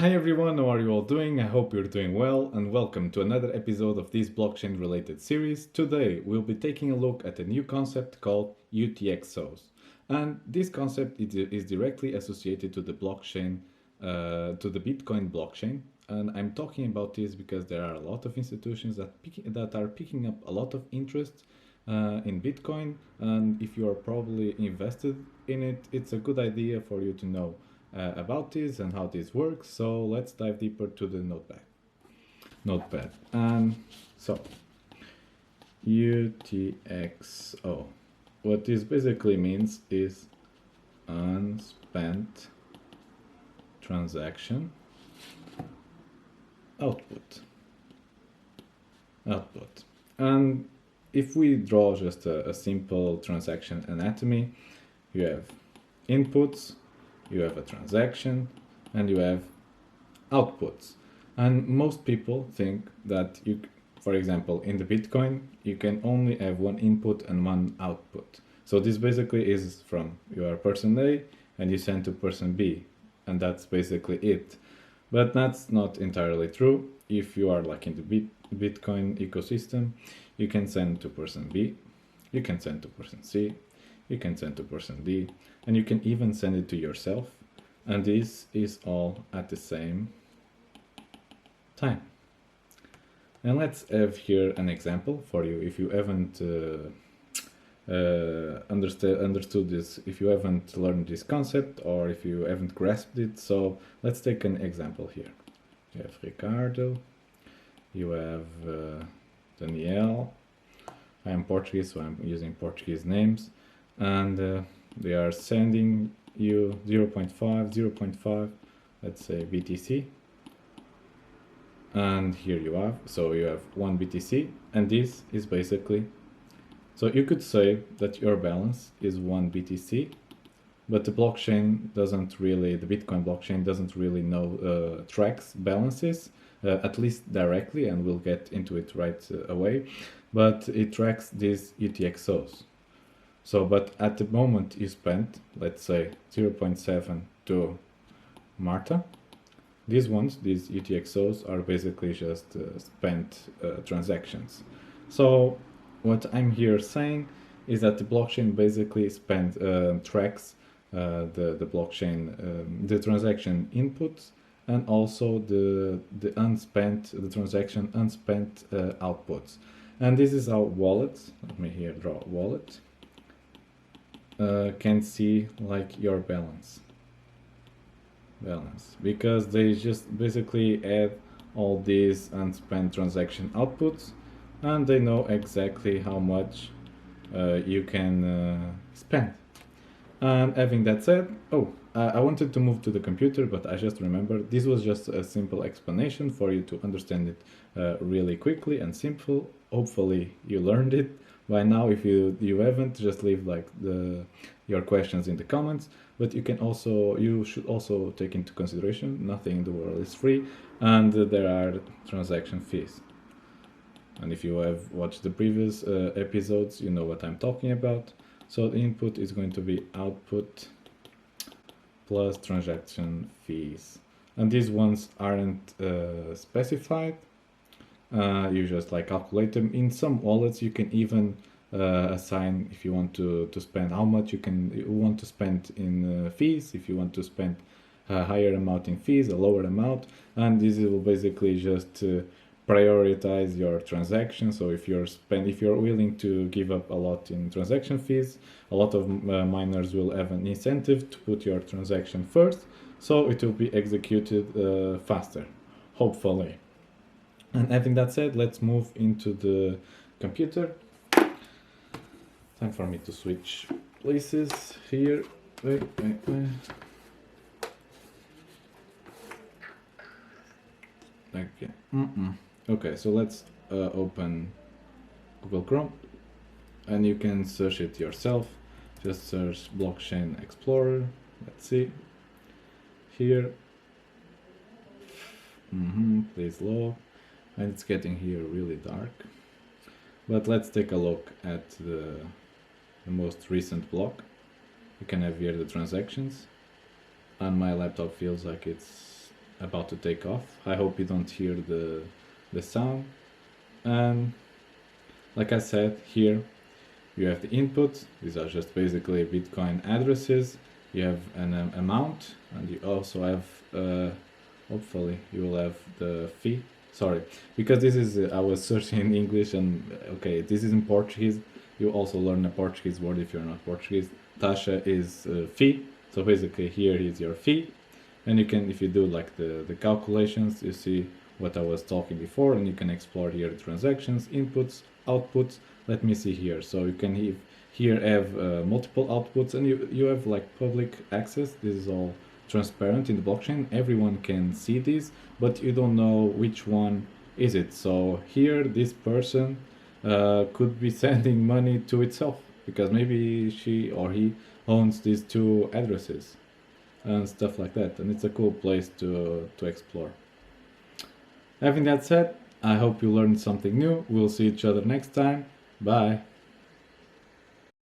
Hi everyone, how are you all doing? I hope you're doing well and welcome to another episode of this blockchain related series. Today we'll be taking a look at a new concept called UTXOs. And this concept is directly associated to the blockchain, to the Bitcoin blockchain. And I'm talking about this because there are a lot of institutions that are picking up a lot of interest in Bitcoin. And if you are probably invested in it, it's a good idea for you to know about this and how this works. So let's dive deeper to the notepad. And so UTXO, what this basically means is Unspent Transaction Output. And if we draw just a simple transaction anatomy, you have inputs, you have a transaction, and you have outputs. And most people think that for example, in the Bitcoin, you can only have one input and one output. So this basically is from you are person A and you send to person B, and that's basically it. But that's not entirely true. If you are like in the Bitcoin ecosystem, you can send to person B, you can send to person C, you can send to person D, and you can even send it to yourself. And this is all at the same time. And let's have here an example for you if you haven't understood this, if you haven't learned this concept, or if you haven't grasped it. So let's take an example here. You have Ricardo, you have Danielle. I am Portuguese, so I'm using Portuguese names, and they are sending you 0.5, let's say BTC. And here you have, so you have one BTC, and this is basically, so you could say that your balance is one BTC, but the blockchain doesn't really, the Bitcoin blockchain doesn't really know, tracks balances, at least directly, and we'll get into it right away, but it tracks these UTXOs. So, but at the moment you spent, let's say 0.7 to Marta, these UTXOs are basically just spent transactions. So what I'm here saying is that the blockchain basically tracks the blockchain, the transaction inputs, and also the transaction unspent outputs. And this is how wallets, let me here draw wallet, can see like your balance, because they just basically add all these unspent transaction outputs, and they know exactly how much you can spend. And having that said, I wanted to move to the computer, but I just remembered this was just a simple explanation for you to understand it really quickly and simple. Hopefully you learned it by now. If you haven't, just leave like your questions in the comments. But you should also take into consideration nothing in the world is free, and there are transaction fees. And if you have watched the previous episodes, you know what I'm talking about. So the input is going to be output plus transaction fees, and these ones aren't specified. You just like calculate them. In some wallets you can even assign if you want to spend how much you want to spend in fees, if you want to spend a higher amount in fees, a lower amount, and this will basically just prioritize your transaction. So if you're willing to give up a lot in transaction fees, a lot of miners will have an incentive to put your transaction first, so it will be executed faster, hopefully. And having that said, let's move into the computer. Time for me to switch places here. Wait. Okay. Okay, so let's open Google Chrome, and you can search it yourself. Just search Blockchain Explorer. Let's see. Here. Please load. And it's getting here really dark. But let's take a look at the most recent block. You can have here the transactions, and my laptop feels like it's about to take off. I hope you don't hear the sound. And like I said, here you have the input. These are just basically Bitcoin addresses. You have an amount, and you also have, hopefully you will have the fee. Sorry, because this is, I was searching in English, and okay, this is in Portuguese. You also learn a Portuguese word if you're not Portuguese. Taxa is fee. So basically here is your fee. And you can, if you do like the calculations, you see what I was talking before, and you can explore here the transactions, inputs, outputs. Let me see here. So you can here have multiple outputs, and you have like public access. This is all transparent in the blockchain. Everyone can see this, but you don't know which one is it. So here this person could be sending money to itself, because maybe she or he owns these two addresses and stuff like that, and it's a cool place to explore. Having that said, I hope you learned something new. We'll see each other next time. Bye.